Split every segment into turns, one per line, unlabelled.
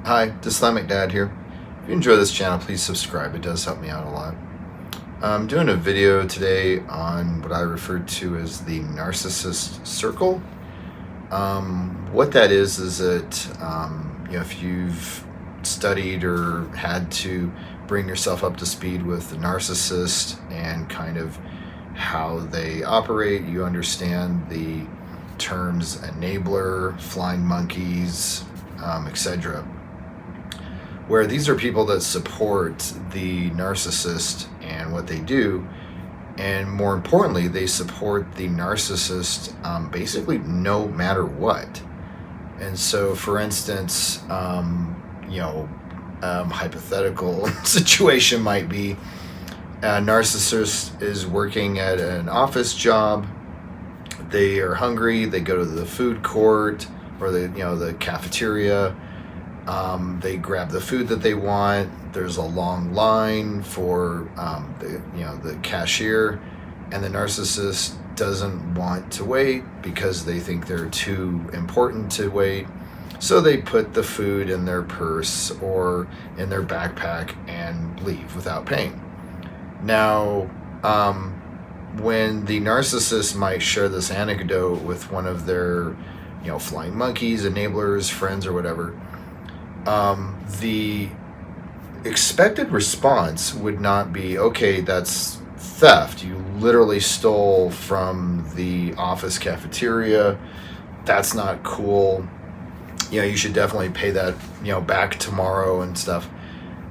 Hi, Islamic Dad here. If you enjoy this channel, please subscribe. It does help me out a lot. I'm doing a video today on what I refer to as the narcissist circle. What that is that if you've studied or had to bring yourself up to speed with the narcissist and kind of how they operate, you understand the terms enabler, flying monkeys, etc. Where these are people that support the narcissist and what they do, and more importantly, they support the narcissist basically no matter what. And so, for instance, hypothetical situation might be a narcissist is working at an office job. They are hungry. They go to the food court or the cafeteria. They grab the food that they want. There's a long line for the cashier, and the narcissist doesn't want to wait because they think they're too important to wait. So they put the food in their purse or in their backpack and leave without paying. Now, when the narcissist might share this anecdote with one of their, flying monkeys, enablers, friends, or whatever, the expected response would not be, okay, that's theft. You literally stole from the office cafeteria. That's not cool. You should definitely pay that, back tomorrow and stuff.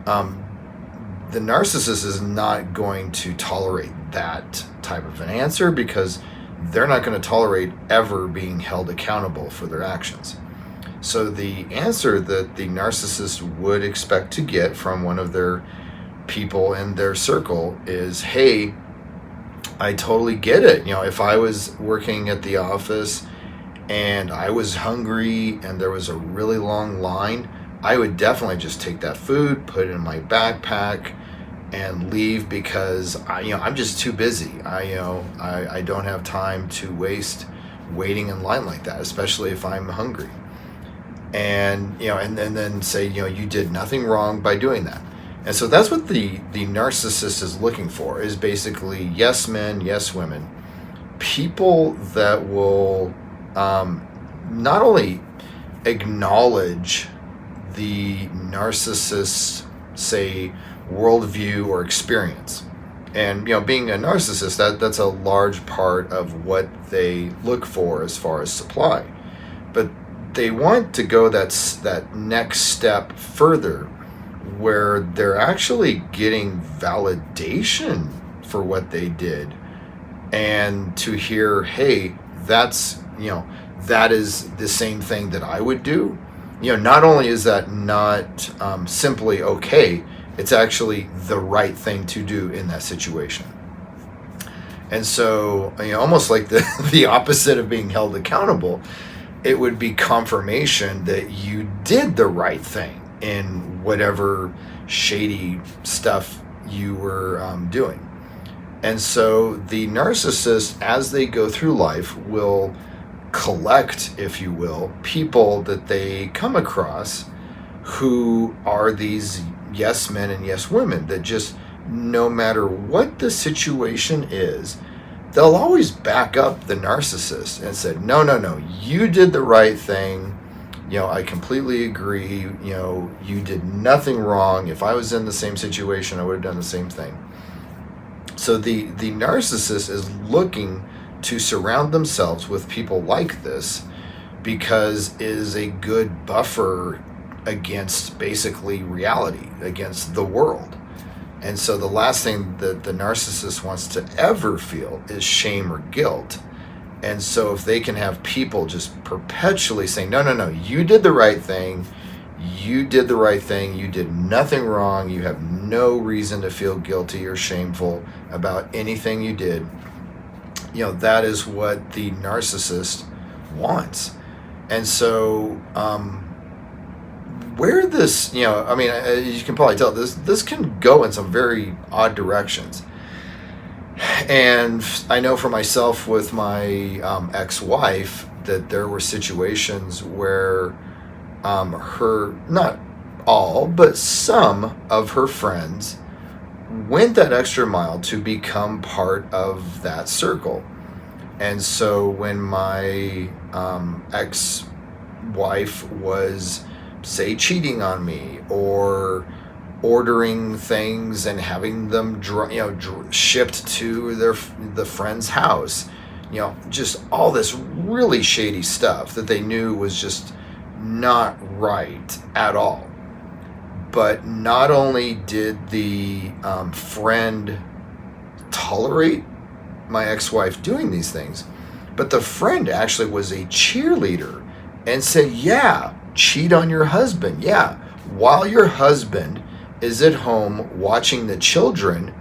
The narcissist is not going to tolerate that type of an answer because they're not going to tolerate ever being held accountable for their actions. So the answer that the narcissist would expect to get from one of their people in their circle is, hey, I totally get it. If I was working at the office and I was hungry and there was a really long line, I would definitely just take that food, put it in my backpack, and leave because I'm just too busy. I don't have time to waste waiting in line like that, especially if I'm hungry. And and then say you did nothing wrong by doing that. And so that's what the narcissist is looking for, is basically yes men, yes women, people that will not only acknowledge the narcissist's, say, worldview or experience. And being a narcissist, that's a large part of what they look for as far as supply. But they want to go that next step further, where they're actually getting validation for what they did, and to hear, hey, that is the same thing that I would do. Not only is that not simply okay, it's actually the right thing to do in that situation. And so, almost like the opposite of being held accountable, it would be confirmation that you did the right thing in whatever shady stuff you were doing. And so the narcissist, as they go through life, will collect, if you will, people that they come across who are these yes men and yes women that just, no matter what the situation is, they'll always back up the narcissist and say, no, you did the right thing. I completely agree. You did nothing wrong. If I was in the same situation, I would have done the same thing. So the narcissist is looking to surround themselves with people like this because it is a good buffer against basically reality, against the world. And so the last thing that the narcissist wants to ever feel is shame or guilt. And so if they can have people just perpetually saying, no, you did the right thing. You did the right thing. You did nothing wrong. You have no reason to feel guilty or shameful about anything you did. That is what the narcissist wants. And so, where this, you can probably tell this can go in some very odd directions. And I know for myself with my ex-wife that there were situations where her, not all, but some of her friends went that extra mile to become part of that circle. And so when my ex-wife was, say, cheating on me, or ordering things and having them shipped to the friend's house, just all this really shady stuff that they knew was just not right at all. But not only did the friend tolerate my ex-wife doing these things, but the friend actually was a cheerleader and said, yeah, cheat on your husband. Yeah, while your husband is at home watching the children,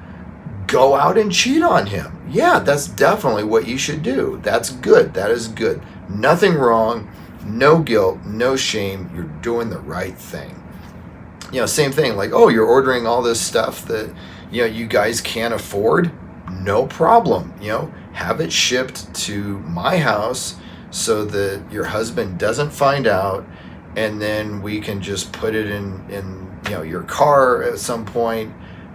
go out and cheat on him. Yeah, that's definitely what you should do. That's good. That is good. Nothing wrong. No guilt. No shame. You're doing the right thing. Same thing, like, oh, you're ordering all this stuff that, you guys can't afford. No problem. Have it shipped to my house so that your husband doesn't find out, and then we can just put it in your car at some point.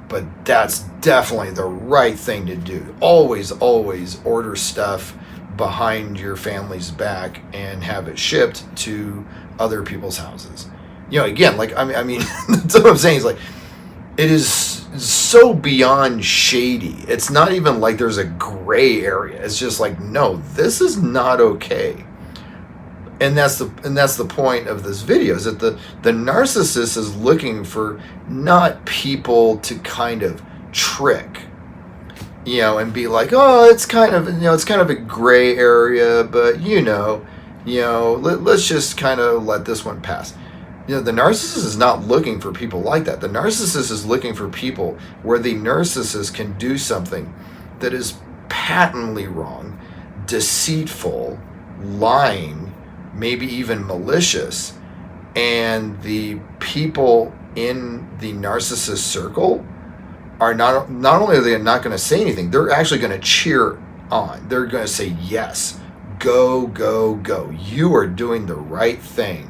But that's definitely the right thing to do. Always order stuff behind your family's back and have it shipped to other people's houses. Again, like, I mean, that's what I'm saying. Is like, it is so beyond shady. It's not even like there's a gray area. It's just like, no, this is not okay. And that's the point of this video, is that the narcissist is looking for not people to kind of trick, and be like, oh, it's kind of a gray area, but let's just kind of let this one pass. The narcissist is not looking for people like that. The narcissist is looking for people where the narcissist can do something that is patently wrong, deceitful, lying, maybe even malicious, and the people in the narcissist circle are not only are they not going to say anything, they're actually going to cheer on. They're going to say, yes, go, go, go. You are doing the right thing.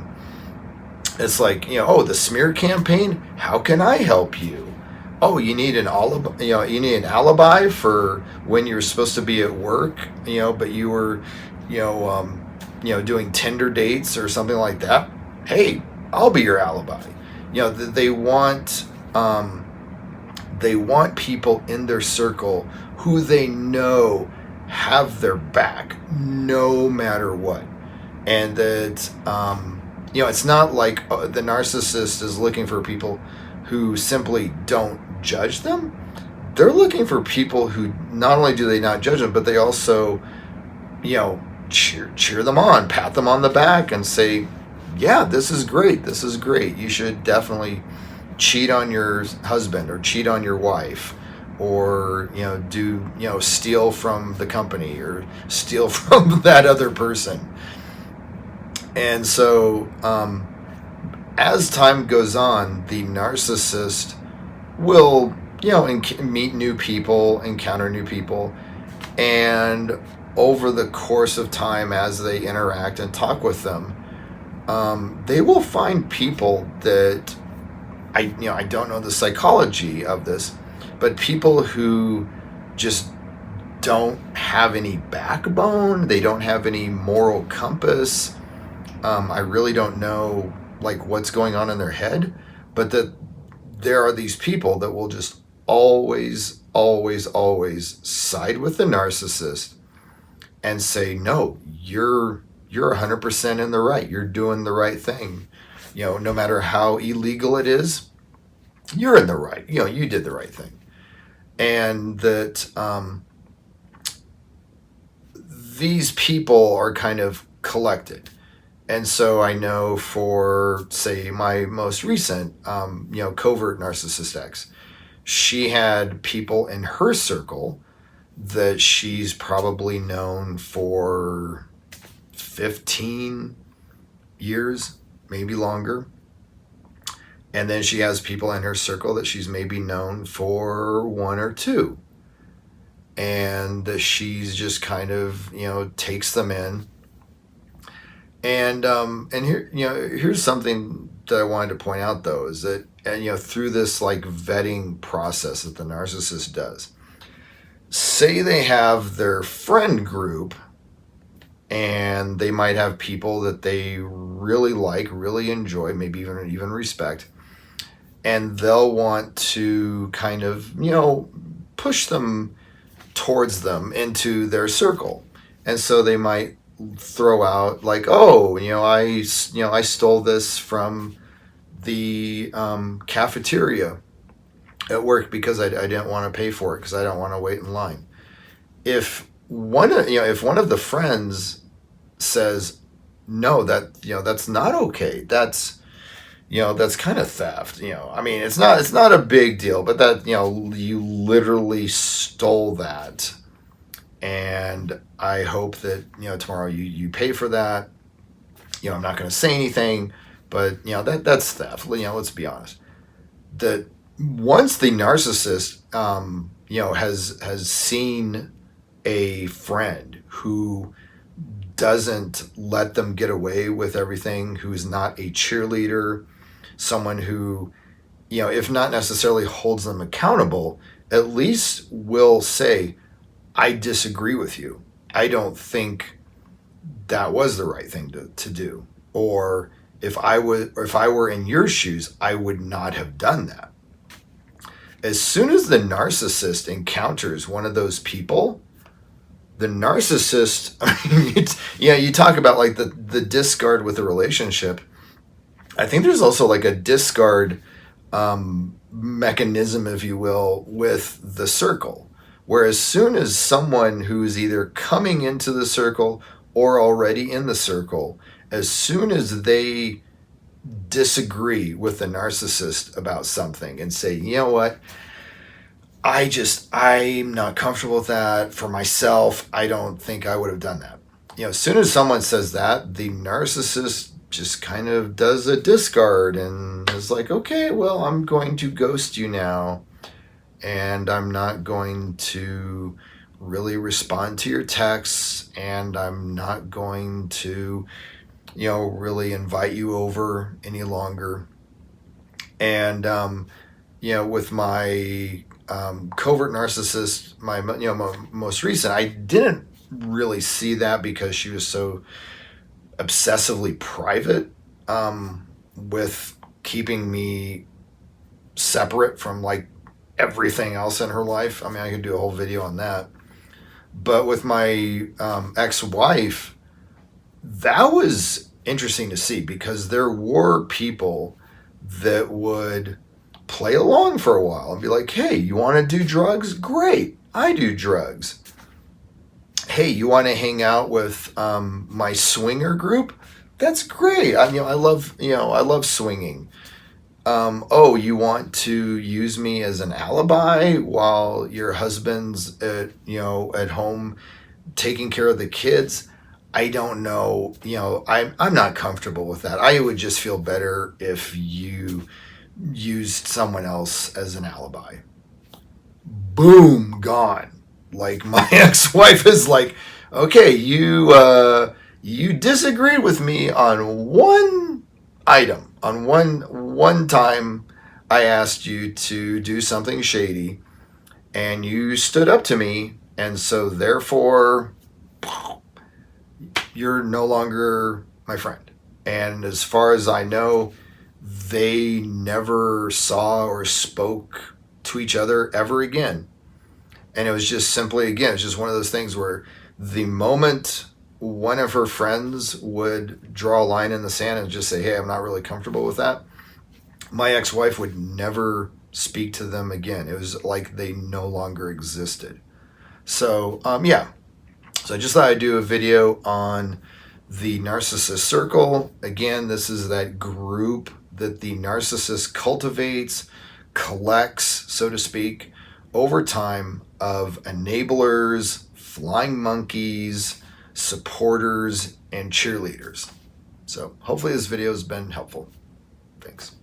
It's like, oh, the smear campaign, how can I help you? Oh, you need an alibi, you need an alibi for when you're supposed to be at work, but you were, doing Tinder dates or something like that. Hey, I'll be your alibi. They want people in their circle who they know have their back no matter what. And that, it's not like the narcissist is looking for people who simply don't judge them. They're looking for people who not only do they not judge them, but they also, cheer them on, pat them on the back and say, yeah, this is great. This is great. You should definitely cheat on your husband or cheat on your wife, or, steal from the company or steal from that other person. And so, as time goes on, the narcissist will, meet new people, encounter new people, and over the course of time, as they interact and talk with them, they will find people that I don't know the psychology of this, but people who just don't have any backbone, they don't have any moral compass. I really don't know like what's going on in their head, but that there are these people that will just always side with the narcissist and say, no, you're 100% in the right. You're doing the right thing. No matter how illegal it is, you're in the right. You did the right thing. And that these people are kind of collected. And so I know for, say, my most recent, covert narcissist ex, she had people in her circle that she's probably known for 15 years, maybe longer. And then she has people in her circle that she's maybe known for 1 or 2. And she's just kind of, takes them in. And here, here's something that I wanted to point out though is that, and through this like vetting process that the narcissist does, say they have their friend group and they might have people that they really like, really enjoy, maybe even respect, and they'll want to kind of, push them towards them into their circle. And so they might throw out like, oh, I stole this from the cafeteria at work because I didn't want to pay for it because I don't want to wait in line. If one of the friends says, no, that's not okay. That's kind of theft. I mean, it's not a big deal, but that, you literally stole that. And I hope that, tomorrow you pay for that. I'm not going to say anything, but, that's theft. Let's be honest. That once the narcissist, has seen a friend who doesn't let them get away with everything, who's not a cheerleader, someone who, if not necessarily holds them accountable, at least will say, I disagree with you. I don't think that was the right thing to do. Or if I were in your shoes, I would not have done that. As soon as the narcissist encounters one of those people, the narcissist, you talk about like the discard with a relationship. I think there's also like a discard mechanism, if you will, with the circle. Where as soon as someone who's either coming into the circle or already in the circle, as soon as they disagree with the narcissist about something and say, you know what, I'm not comfortable with that for myself. I don't think I would have done that. As soon as someone says that, the narcissist just kind of does a discard and is like, okay, well, I'm going to ghost you now. And I'm not going to really respond to your texts, and I'm not going to, really invite you over any longer. And, with my covert narcissist, my most recent, I didn't really see that because she was so obsessively private with keeping me separate from like everything else in her life. I mean, I could do a whole video on that. But with my ex-wife, that was interesting to see because there were people that would play along for a while and be like, hey, you want to do drugs? Great, I do drugs. Hey, you want to hang out with my swinger group? That's great. I love swinging. Oh, you want to use me as an alibi while your husband's at home taking care of the kids? I don't know. I'm not comfortable with that. I would just feel better if you used someone else as an alibi. Boom, gone. Like my ex-wife is like, okay, you disagreed with me on one item. On one time, I asked you to do something shady, and you stood up to me, and so therefore, you're no longer my friend. And as far as I know, they never saw or spoke to each other ever again. And it was just simply, again, it's just one of those things where the moment one of her friends would draw a line in the sand and just say, hey, I'm not really comfortable with that, my ex-wife would never speak to them again. It was like they no longer existed. So, So I just thought I'd do a video on the narcissist circle. Again, this is that group that the narcissist cultivates, collects, so to speak, over time of enablers, flying monkeys, supporters, and cheerleaders. So hopefully this video has been helpful. Thanks.